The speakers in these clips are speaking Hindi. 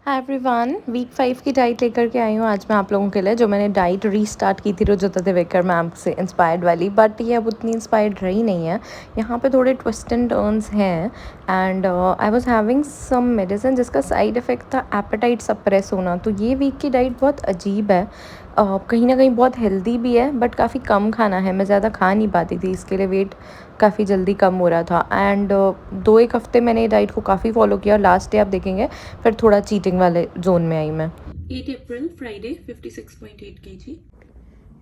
हाय एवरीवन, वीक 5 की डाइट लेकर के आई हूँ आज मैं आप लोगों के लिए। जो मैंने डाइट रीस्टार्ट की थी रुजुता दिवेकर मैम से इंस्पायर्ड वाली, बट ये अब उतनी इंस्पायर्ड रही नहीं है। यहाँ पे थोड़े ट्विस्ट एंड टर्न्स हैं and I was having some medicine जिसका साइड इफ़ेक्ट था एपेटाइट सप्रेस होना। तो ये वीक की डाइट बहुत अजीब है, कहीं ना कहीं बहुत हेल्दी भी है बट काफ़ी कम खाना है। मैं ज़्यादा खा नहीं पाती थी, इसके लिए वेट काफ़ी जल्दी कम हो रहा था। एंड 2-1 हफ्ते मैंने ये डाइट को काफ़ी फॉलो किया और लास्ट डे आप देखेंगे फिर थोड़ा चीटिंग वाले जोन में आई मैं। 8 April Friday 56.8 kg।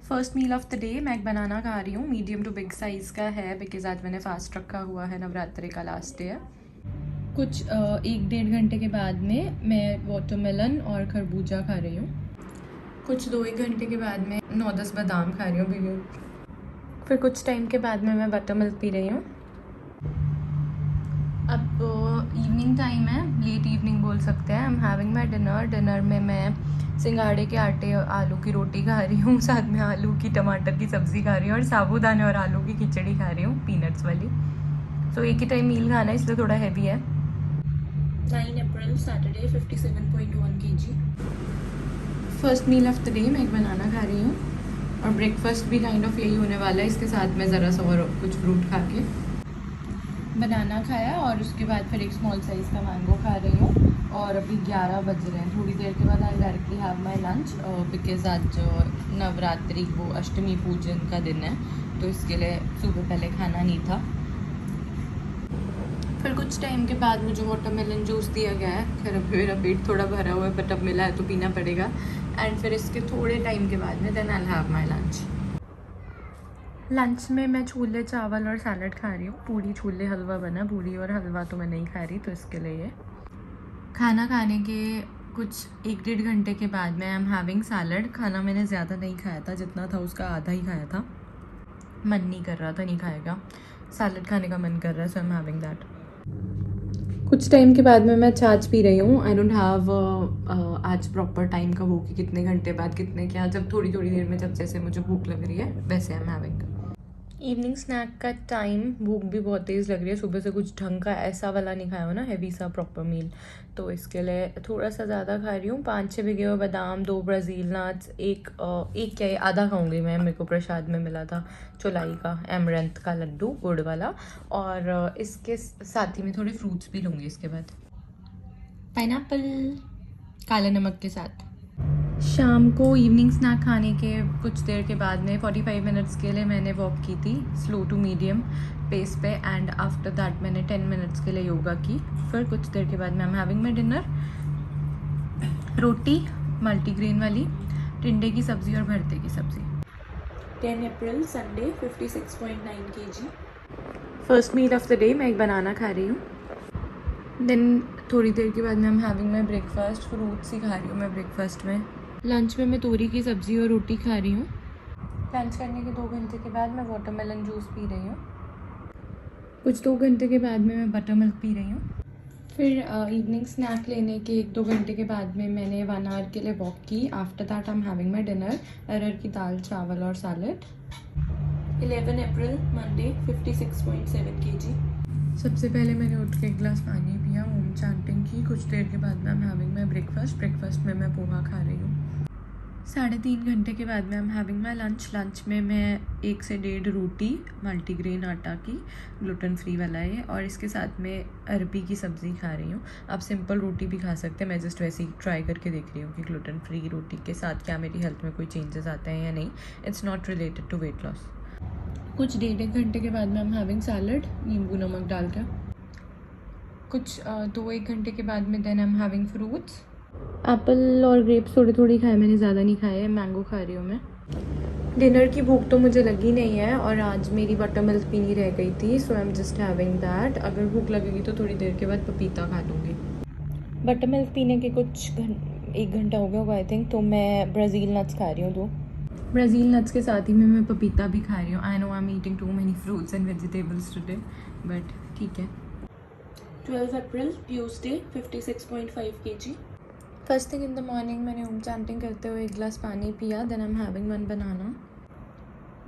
First meal of the day मैं एक बनाना खा रही हूँ, मीडियम टू बिग साइज़ का है बिकॉज आज मैंने फास्ट रखा हुआ है, नवरात्रि का लास्ट डे है। कुछ 1-1.5 घंटे के बाद में मैं वाटरमेलन और खरबूजा खा रही हूँ। कुछ 2-1 घंटे के बाद में 9-10 बादाम खा रही हूँ भिगो। फिर कुछ टाइम के बाद में मैं बटर मिल्क पी रही हूँ। अब इवनिंग टाइम है, लेट इवनिंग बोल सकते हैं। आई एम हैविंग माई डिनर में मैं सिंगाड़े के आटे आलू की रोटी खा रही हूँ, साथ में आलू की टमाटर की सब्ज़ी खा रही हूँ और साबूदाने और आलू की खिचड़ी खा रही हूँ पीनट्स वाली। तो एक ही टाइम मील खाना है इसलिए थोड़ा हैवी है। 9 April Saturday 57.1 kg। First meal of the day मैं एक बनाना खा रही हूँ और ब्रेकफास्ट भी काइंड ऑफ यही होने वाला है। इसके साथ में ज़रा सा और कुछ फ्रूट खा के बनाना खाया और उसके बाद फिर एक स्मॉल साइज़ का मैंगो खा रही हूँ। और अभी 11 बज रहे हैं, थोड़ी देर के बाद I directly have my lunch because आज नवरात्रि वो अष्टमी पूजन का दिन है, तो इसके लिए सुबह पहले खाना नहीं था। फिर कुछ टाइम के बाद मुझे वाटरमेलन जूस दिया गया है। खैर अभी मेरा पेट थोड़ा भरा हुआ है बट अब मिला है तो पीना पड़ेगा। एंड फिर इसके थोड़े टाइम के बाद में then I have my lunch में मैं छोले चावल और सैलड खा रही हूँ। पूरी छोले हलवा बना, पूरी और हलवा तो मैं नहीं खा रही, तो इसके लिए ये खाना खाने के कुछ 1-1.5 घंटे के बाद में आई एम हैविंग सैलड। खाना मैंने ज़्यादा नहीं खाया था, जितना था उसका आधा ही खाया था। मन नहीं कर रहा था, नहीं खाएगा, सैलड खाने का मन कर रहा है, सो आई एम हैविंग दैट। कुछ टाइम के बाद में मैं छाछ पी रही हूँ। आई डोंट हैव आज प्रॉपर टाइम का वो कि कितने घंटे बाद कितने क्या, जब थोड़ी थोड़ी देर में जब जैसे मुझे भूख लग रही है वैसे I am having. Evening snack का टाइम, भूख भी बहुत तेज़ लग रही है, सुबह से कुछ ढंग का ऐसा वाला नहीं खाया हो ना, हैवी सा प्रॉपर मील, तो इसके लिए थोड़ा सा ज़्यादा खा रही हूँ। 5-6 भिगे हुए बादाम, 2 ब्राज़ील नट्स, एक क्या है आधा खाऊंगी मैं, मेरे को प्रसाद में मिला था चौलाई का एमरंथ का लड्डू गुड़ वाला, और इसके साथ ही में थोड़े फ्रूट्स भी लूँगी इसके बाद। पाइनएप्पल काले नमक के साथ। शाम को इवनिंग स्नैक खाने के कुछ देर के बाद में 45 मिनट्स के लिए मैंने वॉक की थी स्लो टू मीडियम पेस पे, एंड आफ्टर दैट मैंने 10 मिनट्स के लिए योगा की। फिर कुछ देर के बाद मैं एम हैविंग माई डिनर, रोटी मल्टीग्रेन वाली, टिंडे की सब्ज़ी और भरते की सब्ज़ी। 10 April Sunday 56.9 kg। First meal of the day मैं एक बनाना खा रही हूँ। देन थोड़ी देर के बाद मैं am having my breakfast, fruits ही खा रही हूँ मैं ब्रेकफास्ट में। लंच में मैं तोरी की सब्ज़ी और रोटी खा रही हूँ। लंच करने के 2 घंटे के बाद मैं वाटरमेलन जूस पी रही हूँ। कुछ 2 घंटे के बाद में मैं बटर मिल्क पी रही हूँ। फिर इवनिंग स्नैक लेने के 1-2 घंटे के बाद में मैंने 1 आवर के लिए वॉक की। After that I am having my dinner, अरहर की दाल चावल और सैलड। 11 अप्रैल मंडे 56.7 kg। सबसे पहले मैंने उठ के 1 गिलास पानी पिया, ओम चैंटिंग की। कुछ देर के बाद में I am having my breakfast में मैं पोहा खा रही हूँ। 3.5 घंटे के बाद में I am having my lunch में मैं 1 से 1.5 रोटी मल्टीग्रेन आटा की, ग्लूटेन फ्री वाला है, और इसके साथ में अरबी की सब्ज़ी खा रही हूँ। आप सिंपल रोटी भी खा सकते हैं, मैं जस्ट वैसे ही ट्राई करके देख रही हूँ कि ग्लूटेन फ्री रोटी के साथ क्या मेरी हेल्थ में कोई चेंजेस आते हैं या नहीं। It's not related to weight loss. कुछ 1.5 घंटे के बाद में आई एम हैविंग सैलड नींबू नमक डाल कर। कुछ 2-1 घंटे के बाद में then I am having fruits, apple और ग्रेप्स थोड़ी थोड़ी खाए मैंने, ज़्यादा नहीं खाए। मैंगो खा रही हूँ मैं। डिनर की भूख तो मुझे लगी नहीं है और आज मेरी बटर मिल्क पीनी रह गई थी, so I am just having that. अगर भूख लगेगी तो थोड़ी देर के बाद पपीता खा लूँगी। बटर मिल्क पीने के कुछ 1 घंटा हो गया होगा आई थिंक, तो मैं ब्राज़ील नट्स खा रही हूँ 2 ब्राज़ील नट्स के साथ ही में मैं पपीता भी खा रही हूँ। I know I am eating too many fruits and vegetables today, but ठीक है। 12 April Tuesday 56.5 kg। First thing in the morning मैंने ओम चैंटिंग करते हुए 1 गिलास पानी पिया, then I am having 1 banana.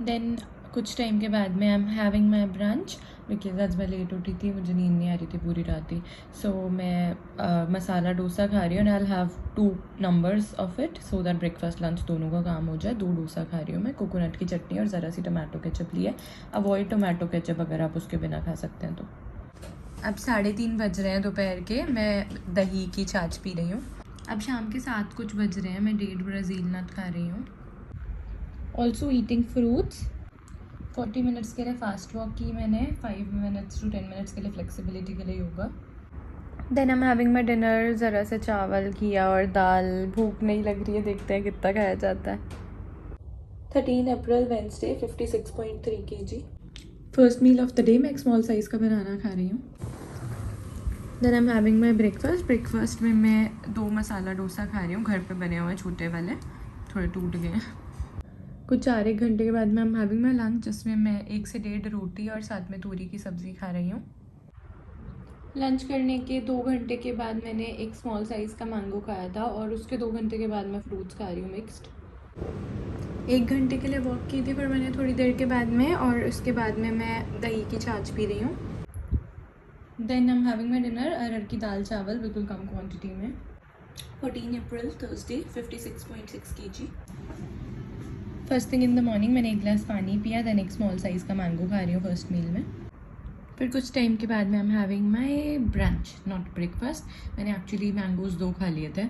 Then कुछ टाइम के बाद में I am having my brunch because आज मैं लेट उठी थी, मुझे नींद नहीं आ रही थी पूरी रात ही। सो मैं मसाला डोसा खा रही हूँ and I have 2 numbers of it so that breakfast lunch दोनों का काम हो जाए। 2 डोसा खा रही हूँ मैं, कोकोनट की चटनी और ज़रा सी टमाटो केचप ली है। अवॉइड टोमेटो केचप अगर आप उसके बिना खा सकते हैं तो। अब 3:30 बज रहे हैं दोपहर के, मैं दही की छाछ पी रही हूँ। अब शाम के 7 कुछ बज रहे हैं, मैं 1.5 ब्राज़ील नट खा रही हूँ। Also eating fruits. 40 मिनट्स के लिए फास्ट वॉक की मैंने, 5 minutes to 10 minutes के लिए फ्लेक्सिबिलिटी के लिए yoga. Then I am having my dinner, ज़रा से चावल किया और दाल। भूख नहीं लग रही है, देखते हैं कितना खाया जाता है। 13 April Wednesday 56.3 kg। First meal of the day, मैं एक स्मॉल साइज़ का बनाना खा रही हूँ। Then I am having my breakfast में मैं 2 मसाला डोसा खा रही हूँ, घर पे बने हुए छोटे वाले, थोड़े टूट गए हैं। कुछ 4-1 घंटे के बाद में I am having my lunch, जिसमें मैं 1 से 1.5 रोटी और साथ में तूरी की सब्ज़ी खा रही हूँ। लंच करने के 2 घंटे के बाद मैंने एक स्मॉल साइज़ का मैंगो खाया था और उसके 2 घंटे के बाद मैं फ्रूट्स खा रही हूँ मिक्स्ड। 1 घंटे के लिए वॉक की थी पर मैंने थोड़ी देर के बाद में, और उसके बाद में मैं दही की छाछ पी रही हूँ। Then I am having my dinner, अरहर की दाल चावल बिल्कुल कम क्वान्टिटी में। 14 April Thursday 56.6 kg। First thing in the morning मैंने 1 गिलास पानी पिया, देन एक स्मॉल साइज़ का मैंगो खा रही हूँ फर्स्ट मील में। फिर कुछ टाइम के बाद में I am having my brunch, not breakfast. मैंने एक्चुअली मैंगोज़ 2 खा लिए थे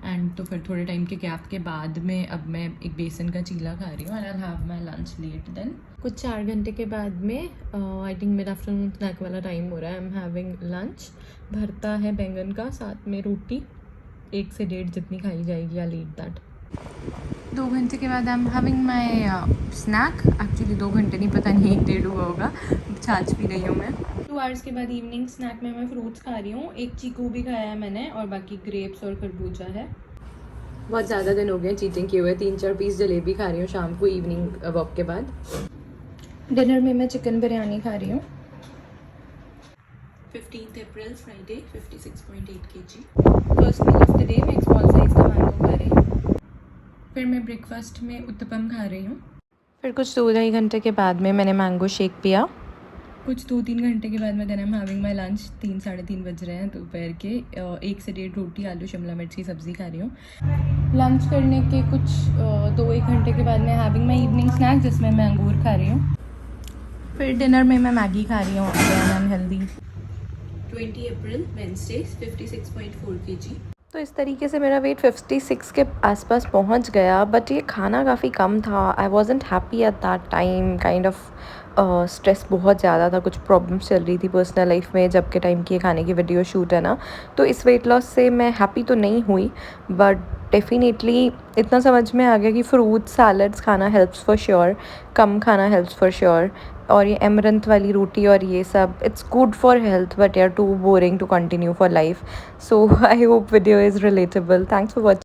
एंड तो फिर थोड़े टाइम के गैप के बाद में अब मैं एक बेसन का चीला खा रही हूँ and I have my lunch late. Then कुछ 4 घंटे के बाद में I think mid afternoon snack वाला टाइम हो रहा है। आई एम हैविंग लंच, भरता है बैंगन का, साथ में रोटी 1 से 1.5 जितनी खाई जाएगी, आई ईट दैट। 2 घंटे के बाद I am having my snack, actually 2 घंटे नहीं, पता नहीं 1-1.5 हुआ होगा। छाछ पी रही हूँ मैं। 2 आवर्स के बाद इवनिंग स्नैक में मैं फ्रूट्स खा रही हूँ। एक चीकू भी खाया है मैंने और बाकी ग्रेप्स और खरबूजा है। बहुत ज़्यादा दिन हो गए चीटिंग किए हुए, 3-4 पीस जलेबी खा रही हूँ शाम को इवनिंग वॉक के बाद। डिनर में मैं चिकन बिरयानी खा रही हूँ। 15 April Friday 56.8 kg। First meal of the day में एक स्मॉल साइज़ का मैंगो खा रही हूँ। फिर मैं ब्रेकफास्ट में उत्तपम खा रही हूँ। फिर कुछ 2-2.5 घंटे के बाद में मैंने मैंगो शेक पिया। कुछ 2-3 घंटे के बाद में then I am having my lunch, 3-3:30 बज रहे हैं दोपहर के। 1 से 1.5 रोटी, आलू शिमला मिर्च की सब्ज़ी खा रही हूँ। लंच करने के कुछ 2-1 घंटे के बाद मैं हैविंग माई इवनिंग स्नैक, जिसमें मैं अंगूर खा रही हूँ। फिर डिनर में मैं मैगी खा रही हूँ, अगेन अनहेल्दी। 20 अप्रैल वेंसडे 56.4 kg। तो इस तरीके से मेरा वेट 56 के आसपास पहुंच गया, बट ये खाना काफ़ी कम था। I wasn't happy at that time, kind of stress बहुत ज़्यादा था, कुछ प्रॉब्लम्स चल रही थी पर्सनल लाइफ में जब के टाइम की ये खाने की वीडियो शूट है ना। तो इस वेट लॉस से मैं हैप्पी तो नहीं हुई, बट डेफिनेटली इतना समझ में आ गया कि फ्रूट्स सैलड्स खाना हेल्प्स फॉर श्योर, कम खाना हेल्प्स फॉर श्योर। और ये एमरंथ वाली रोटी और ये सब, it's good for health but यार too boring to continue for life. So I hope video is relatable. Thanks for watching.